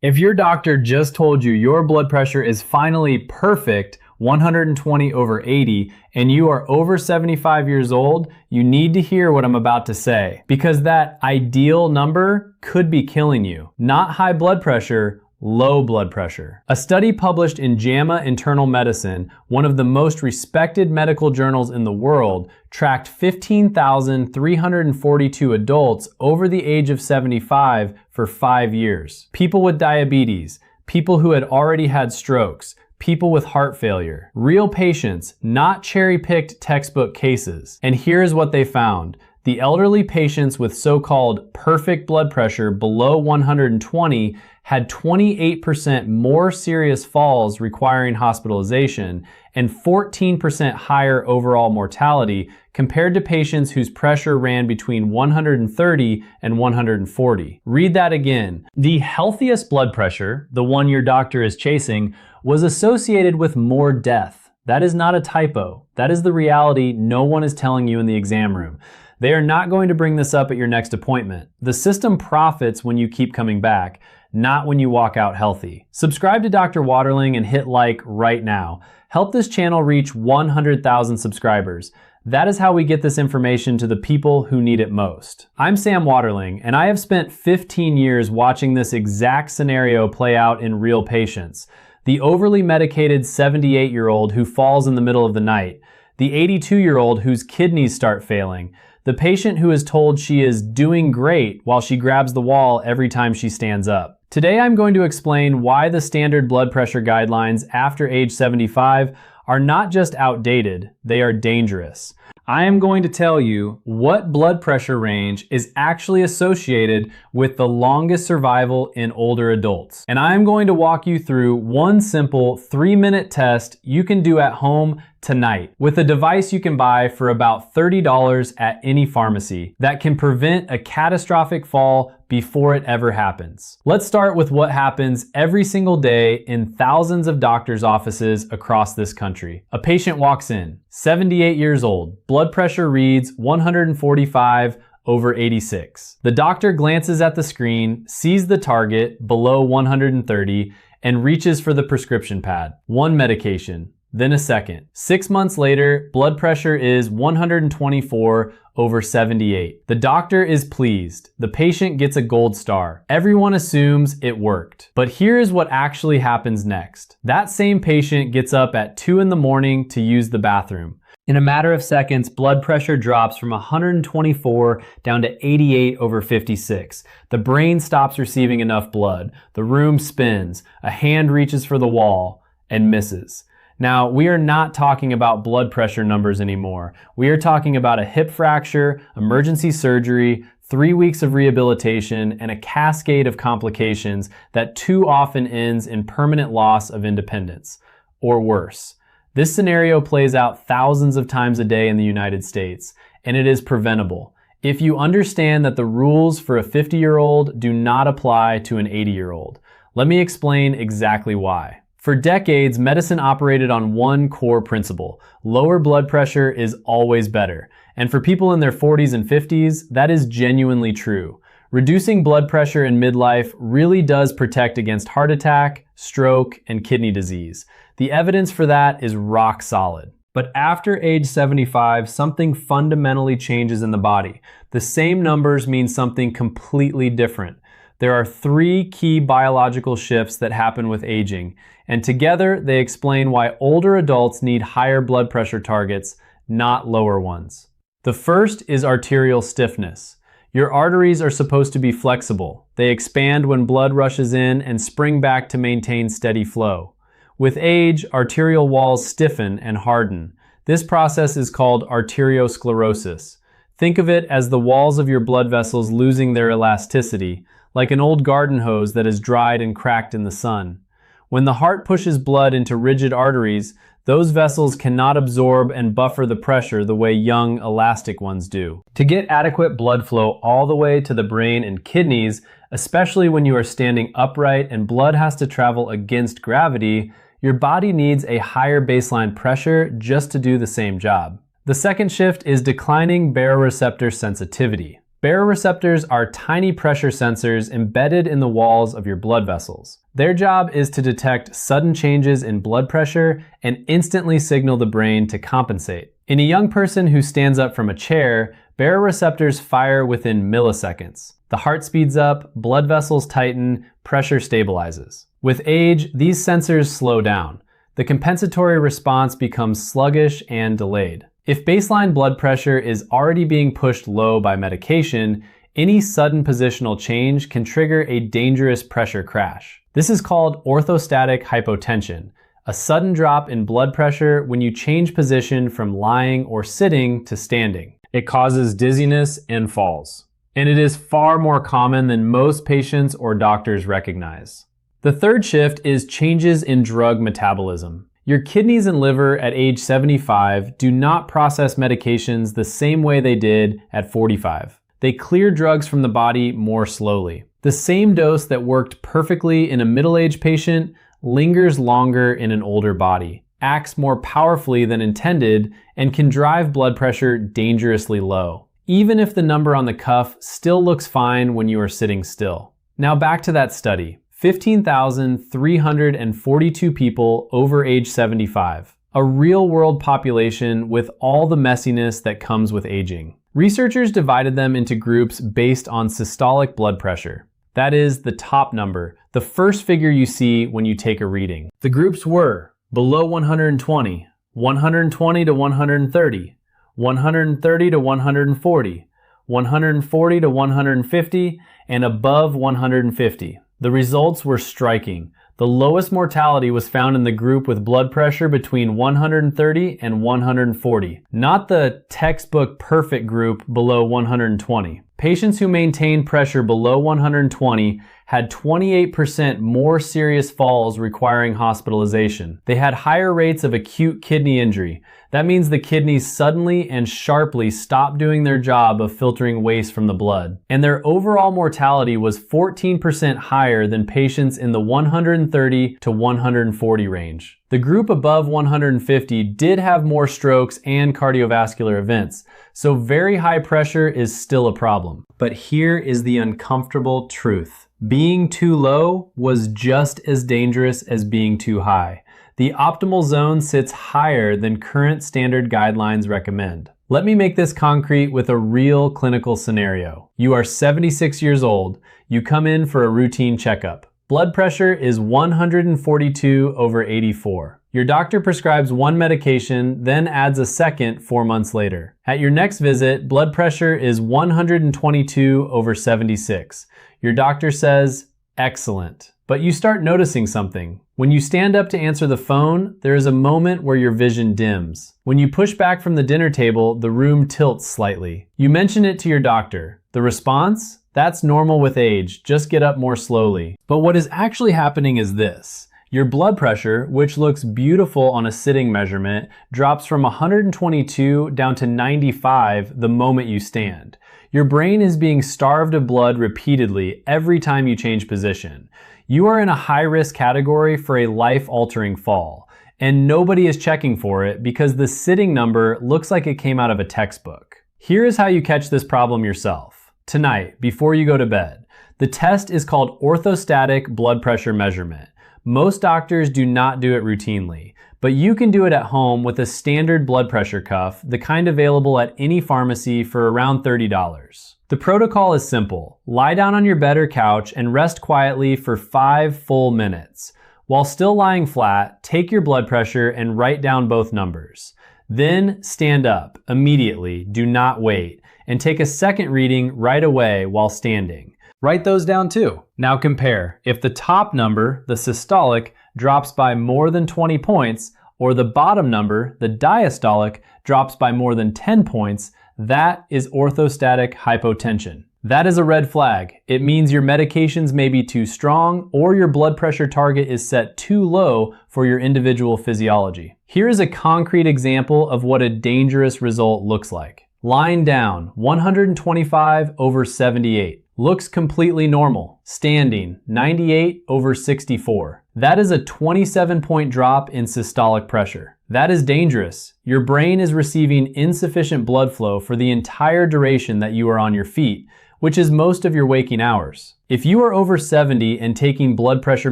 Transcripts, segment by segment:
If your doctor just told you your blood pressure is finally perfect, 120/80, and you are over 75 years old, you need to hear what I'm about to say, because that ideal number could be killing you. Not high blood pressure, low blood pressure. A study published in JAMA Internal Medicine, one of the most respected medical journals in the world, tracked 15,342 adults over the age of 75 for 5 years. People with diabetes, people who had already had strokes, people with heart failure. Real patients, not cherry-picked textbook cases. And here's what they found. The elderly patients with so-called perfect blood pressure below 120 had 28% more serious falls requiring hospitalization and 14% higher overall mortality compared to patients whose pressure ran between 130 and 140. Read that again. The healthiest blood pressure, the one your doctor is chasing, was associated with more death. That is not a typo. That is the reality no one is telling you in the exam room. They are not going to bring this up at your next appointment. The system profits when you keep coming back, not when you walk out healthy. Subscribe to Dr. Waterling and hit like right now. Help this channel reach 100,000 subscribers. That is how we get this information to the people who need it most. I'm Sam Waterling, and I have spent 15 years watching this exact scenario play out in real patients. The overly medicated 78-year-old who falls in the middle of the night. The 82-year-old whose kidneys start failing. The patient who is told she is doing great while she grabs the wall every time she stands up. Today I'm going to explain why the standard blood pressure guidelines after age 75 are not just outdated, they are dangerous. I am going to tell you what blood pressure range is actually associated with the longest survival in older adults. And I am going to walk you through one simple 3-minute test you can do at home tonight with a device you can buy for about $30 at any pharmacy that can prevent a catastrophic fall before it ever happens. Let's start with what happens every single day in thousands of doctors' offices across this country. A patient walks in, 78 years old, blood pressure reads 145/86. The doctor glances at the screen, sees the target below 130, and reaches for the prescription pad. One medication, then a second. 6 months later, blood pressure is 124/78. The doctor is pleased. The patient gets a gold star. Everyone assumes it worked. But here is what actually happens next. That same patient gets up at 2 in the morning to use the bathroom. In a matter of seconds, blood pressure drops from 124 down to 88/56. The brain stops receiving enough blood. The room spins. A hand reaches for the wall and misses. Now, we are not talking about blood pressure numbers anymore. We are talking about a hip fracture, emergency surgery, 3 weeks of rehabilitation, and a cascade of complications that too often ends in permanent loss of independence, or worse. This scenario plays out thousands of times a day in the United States, and it is preventable if you understand that the rules for a 50-year-old do not apply to an 80-year-old. Let me explain exactly why. For decades, medicine operated on one core principle: lower blood pressure is always better. And for people in their 40s and 50s, that is genuinely true. Reducing blood pressure in midlife really does protect against heart attack, stroke, and kidney disease. The evidence for that is rock solid. But after age 75, something fundamentally changes in the body. The same numbers mean something completely different. There are 3 key biological shifts that happen with aging, and together they explain why older adults need higher blood pressure targets, not lower ones. The first is arterial stiffness. Your arteries are supposed to be flexible. They expand when blood rushes in and spring back to maintain steady flow. With age, arterial walls stiffen and harden. This process is called arteriosclerosis. Think of it as the walls of your blood vessels losing their elasticity, like an old garden hose that is dried and cracked in the sun. When the heart pushes blood into rigid arteries, those vessels cannot absorb and buffer the pressure the way young, elastic ones do. To get adequate blood flow all the way to the brain and kidneys, especially when you are standing upright and blood has to travel against gravity, your body needs a higher baseline pressure just to do the same job. The second shift is declining baroreceptor sensitivity. Baroreceptors are tiny pressure sensors embedded in the walls of your blood vessels. Their job is to detect sudden changes in blood pressure and instantly signal the brain to compensate. In a young person who stands up from a chair, baroreceptors fire within milliseconds. The heart speeds up, blood vessels tighten, pressure stabilizes. With age, these sensors slow down. The compensatory response becomes sluggish and delayed. If baseline blood pressure is already being pushed low by medication, any sudden positional change can trigger a dangerous pressure crash. This is called orthostatic hypotension, a sudden drop in blood pressure when you change position from lying or sitting to standing. It causes dizziness and falls. And it is far more common than most patients or doctors recognize. The third shift is changes in drug metabolism. Your kidneys and liver at age 75 do not process medications the same way they did at 45. They clear drugs from the body more slowly. The same dose that worked perfectly in a middle-aged patient lingers longer in an older body, acts more powerfully than intended, and can drive blood pressure dangerously low, even if the number on the cuff still looks fine when you are sitting still. Now back to that study. 15,342 people over age 75. A real-world population with all the messiness that comes with aging. Researchers divided them into groups based on systolic blood pressure. That is the top number, the first figure you see when you take a reading. The groups were below 120, 120 to 130, 130 to 140, 140 to 150, and above 150. The results were striking. The lowest mortality was found in the group with blood pressure between 130 and 140, not the textbook perfect group below 120. Patients who maintained pressure below 120 had 28% more serious falls requiring hospitalization. They had higher rates of acute kidney injury. That means the kidneys suddenly and sharply stopped doing their job of filtering waste from the blood. And their overall mortality was 14% higher than patients in the 130 to 140 range. The group above 150 did have more strokes and cardiovascular events, so very high pressure is still a problem. But here is the uncomfortable truth. Being too low was just as dangerous as being too high. The optimal zone sits higher than current standard guidelines recommend. Let me make this concrete with a real clinical scenario. You are 76 years old. You come in for a routine checkup. Blood pressure is 142 over 84. Your doctor prescribes one medication, then adds a second 4 months later. At your next visit, blood pressure is 122 over 76. Your doctor says, "Excellent." But you start noticing something. When you stand up to answer the phone, there is a moment where your vision dims. When you push back from the dinner table, the room tilts slightly. You mention it to your doctor. The response? That's normal with age, just get up more slowly. But what is actually happening is this. Your blood pressure, which looks beautiful on a sitting measurement, drops from 122 down to 95 the moment you stand. Your brain is being starved of blood repeatedly every time you change position. You are in a high-risk category for a life-altering fall, and nobody is checking for it because the sitting number looks like it came out of a textbook. Here is how you catch this problem yourself. Tonight, before you go to bed, the test is called orthostatic blood pressure measurement. Most doctors do not do it routinely, but you can do it at home with a standard blood pressure cuff, the kind available at any pharmacy for around $30. The protocol is simple. Lie down on your bed or couch and rest quietly for 5 full minutes. While still lying flat, take your blood pressure and write down both numbers. Then stand up immediately, do not wait, and take a second reading right away while standing. Write those down too. Now compare. If the top number, the systolic, drops by more than 20 points, or the bottom number, the diastolic, drops by more than 10 points, that is orthostatic hypotension. That is a red flag. It means your medications may be too strong or your blood pressure target is set too low for your individual physiology. Here is a concrete example of what a dangerous result looks like. Lying down, 125 over 78. Looks completely normal. Standing, 98 over 64. That is a 27-point drop in systolic pressure. That is dangerous. Your brain is receiving insufficient blood flow for the entire duration that you are on your feet, which is most of your waking hours. If you are over 70 and taking blood pressure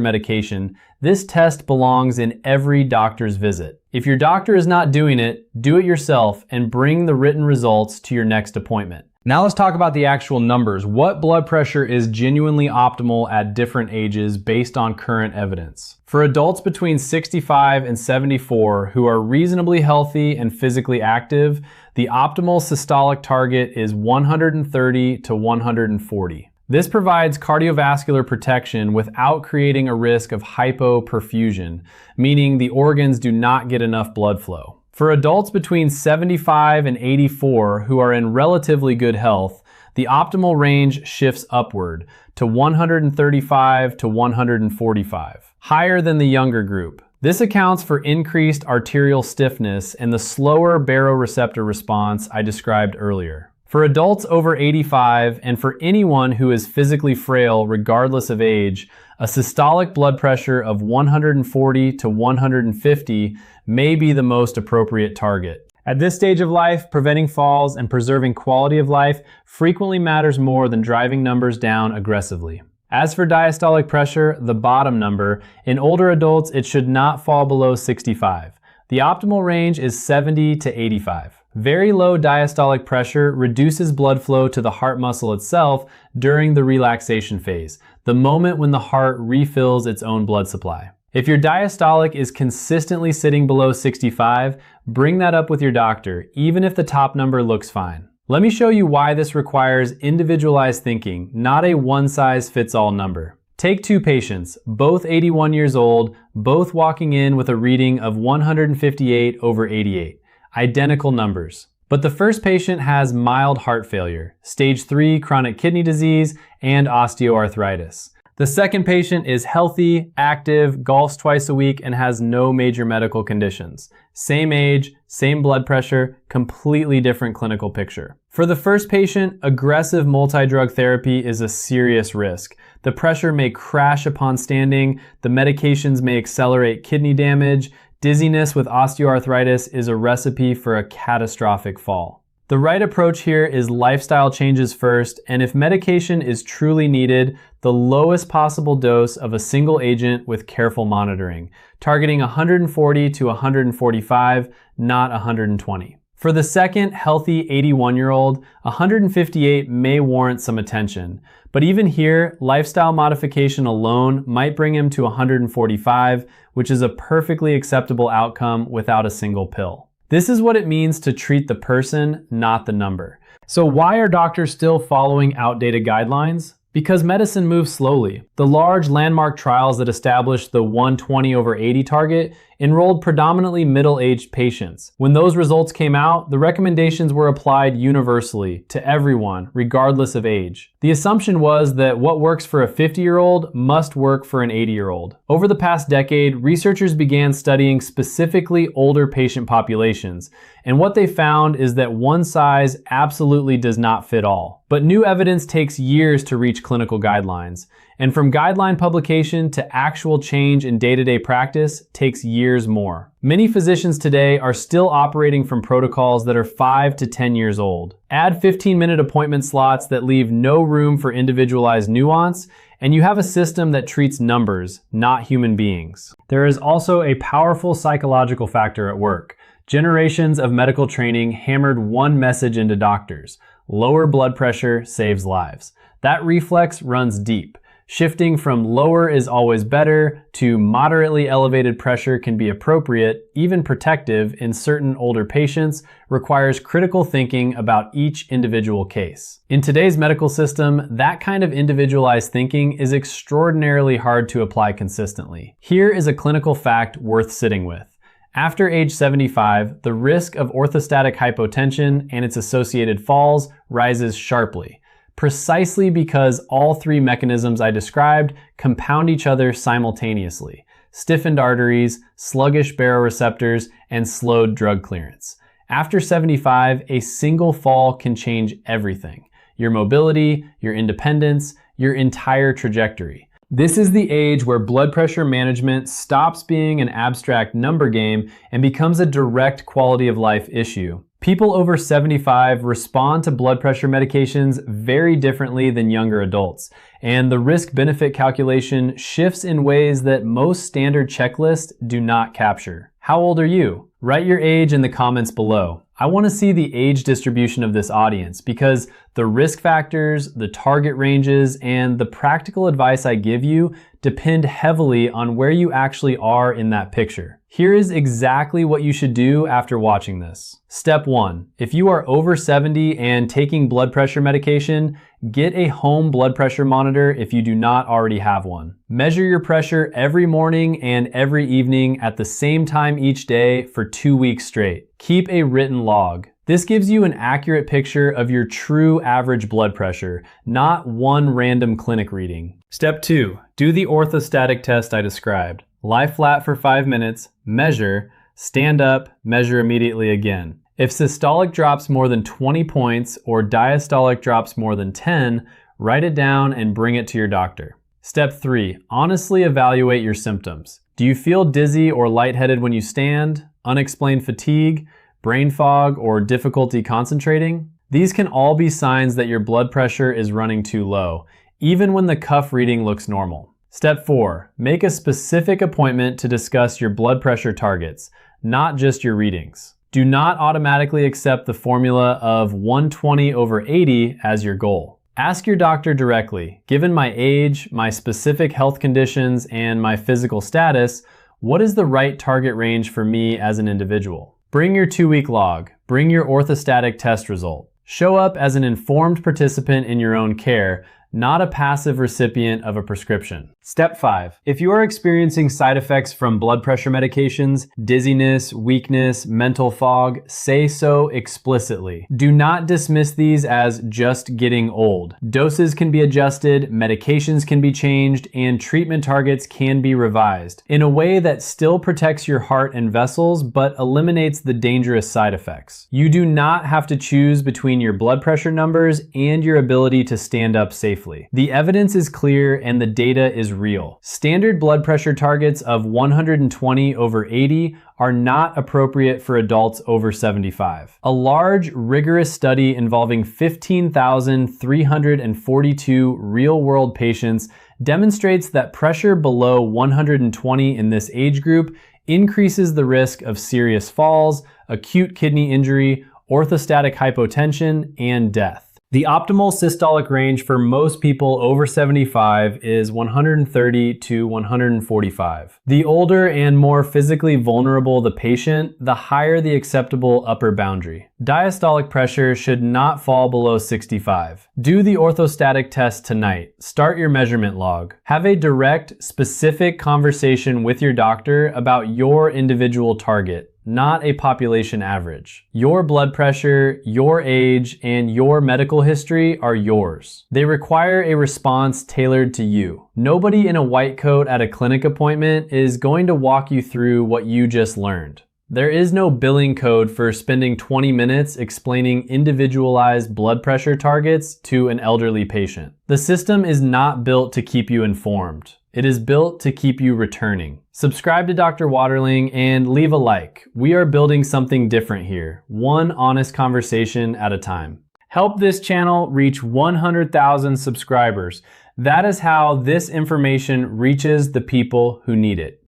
medication, this test belongs in every doctor's visit. If your doctor is not doing it, do it yourself and bring the written results to your next appointment. Now let's talk about the actual numbers. What blood pressure is genuinely optimal at different ages based on current evidence? For adults between 65 and 74 who are reasonably healthy and physically active, the optimal systolic target is 130 to 140. This provides cardiovascular protection without creating a risk of hypoperfusion, meaning the organs do not get enough blood flow. For adults between 75 and 84 who are in relatively good health, the optimal range shifts upward to 135 to 145, higher than the younger group. This accounts for increased arterial stiffness and the slower baroreceptor response I described earlier. For adults over 85 and for anyone who is physically frail regardless of age, a systolic blood pressure of 140 to 150 may be the most appropriate target. At this stage of life, preventing falls and preserving quality of life frequently matters more than driving numbers down aggressively. As for diastolic pressure, the bottom number, in older adults it should not fall below 65. The optimal range is 70 to 85. Very low diastolic pressure reduces blood flow to the heart muscle itself during the relaxation phase, the moment when the heart refills its own blood supply. If your diastolic is consistently sitting below 65, bring that up with your doctor, even if the top number looks fine. Let me show you why this requires individualized thinking, not a one-size-fits-all number. Take two patients, both 81 years old, both walking in with a reading of 158 over 88. Identical numbers. But the first patient has mild heart failure, stage 3 chronic kidney disease, and osteoarthritis. The second patient is healthy, active, golfs twice a week, and has no major medical conditions. Same age, same blood pressure, completely different clinical picture. For the first patient, aggressive multi-drug therapy is a serious risk. The pressure may crash upon standing, the medications may accelerate kidney damage, dizziness with osteoarthritis is a recipe for a catastrophic fall. The right approach here is lifestyle changes first, and if medication is truly needed, the lowest possible dose of a single agent with careful monitoring, targeting 140 to 145, not 120. For the second healthy 81-year-old, 158 may warrant some attention, but even here, lifestyle modification alone might bring him to 145, which is a perfectly acceptable outcome without a single pill. This is what it means to treat the person, not the number. So why are doctors still following outdated guidelines? Because medicine moves slowly. The large landmark trials that established the 120 over 80 target enrolled predominantly middle-aged patients. When those results came out, the recommendations were applied universally to everyone, regardless of age. The assumption was that what works for a 50-year-old must work for an 80-year-old. Over the past decade, researchers began studying specifically older patient populations, and what they found is that one size absolutely does not fit all. But new evidence takes years to reach clinical guidelines, and from guideline publication to actual change in day-to-day practice takes years more. Many physicians today are still operating from protocols that are 5 to 10 years old. Add 15-minute appointment slots that leave no room for individualized nuance, and you have a system that treats numbers, not human beings. There is also a powerful psychological factor at work. Generations of medical training hammered one message into doctors: lower blood pressure saves lives. That reflex runs deep. Shifting from lower is always better to moderately elevated pressure can be appropriate, even protective in certain older patients, requires critical thinking about each individual case. In today's medical system, that kind of individualized thinking is extraordinarily hard to apply consistently. Here is a clinical fact worth sitting with. After age 75, the risk of orthostatic hypotension and its associated falls rises sharply, precisely because all three mechanisms I described compound each other simultaneously: stiffened arteries, sluggish baroreceptors, and slowed drug clearance. After 75, a single fall can change everything: your mobility, your independence, your entire trajectory. This is the age where blood pressure management stops being an abstract number game and becomes a direct quality of life issue. People over 75 respond to blood pressure medications very differently than younger adults, and the risk-benefit calculation shifts in ways that most standard checklists do not capture. How old are you? Write your age in the comments below. I want to see the age distribution of this audience because the risk factors, the target ranges, and the practical advice I give you depend heavily on where you actually are in that picture. Here is exactly what you should do after watching this. Step 1. If you are over 70 and taking blood pressure medication, get a home blood pressure monitor if you do not already have one. Measure your pressure every morning and every evening at the same time each day for 2 weeks straight. Keep a written log. This gives you an accurate picture of your true average blood pressure, not one random clinic reading. Step 2. Do the orthostatic test I described. Lie flat for 5 minutes, measure, stand up, measure immediately again. If systolic drops more than 20 points or diastolic drops more than 10, write it down and bring it to your doctor. Step 3. Honestly evaluate your symptoms. Do you feel dizzy or lightheaded when you stand, unexplained fatigue, brain fog, or difficulty concentrating? These can all be signs that your blood pressure is running too low, even when the cuff reading looks normal. Step 4. Make a specific appointment to discuss your blood pressure targets, not just your readings. Do not automatically accept the formula of 120/80 as your goal. Ask your doctor directly, given my age, my specific health conditions, and my physical status, what is the right target range for me as an individual? Bring your 2-week log. Bring your orthostatic test result. Show up as an informed participant in your own care, not a passive recipient of a prescription. Step 5. If you are experiencing side effects from blood pressure medications, dizziness, weakness, mental fog, say so explicitly. Do not dismiss these as just getting old. Doses can be adjusted, medications can be changed, and treatment targets can be revised in a way that still protects your heart and vessels but eliminates the dangerous side effects. You do not have to choose between your blood pressure numbers and your ability to stand up safely. The evidence is clear and the data is real. Standard blood pressure targets of 120/80 are not appropriate for adults over 75. A large, rigorous study involving 15,342 real-world patients demonstrates that pressure below 120 in this age group increases the risk of serious falls, acute kidney injury, orthostatic hypotension, and death. The optimal systolic range for most people over 75 is 130 to 145. The older and more physically vulnerable the patient, the higher the acceptable upper boundary. Diastolic pressure should not fall below 65. Do the orthostatic test tonight. Start your measurement log. Have a direct, specific conversation with your doctor about your individual target, not a population average. Your blood pressure, your age, and your medical history are yours. They require a response tailored to you. Nobody in a white coat at a clinic appointment is going to walk you through what you just learned. There is no billing code for spending 20 minutes explaining individualized blood pressure targets to an elderly patient. The system is not built to keep you informed. It is built to keep you returning. Subscribe to Dr. Waterling and leave a like. We are building something different here, one honest conversation at a time. Help this channel reach 100,000 subscribers. That is how this information reaches the people who need it.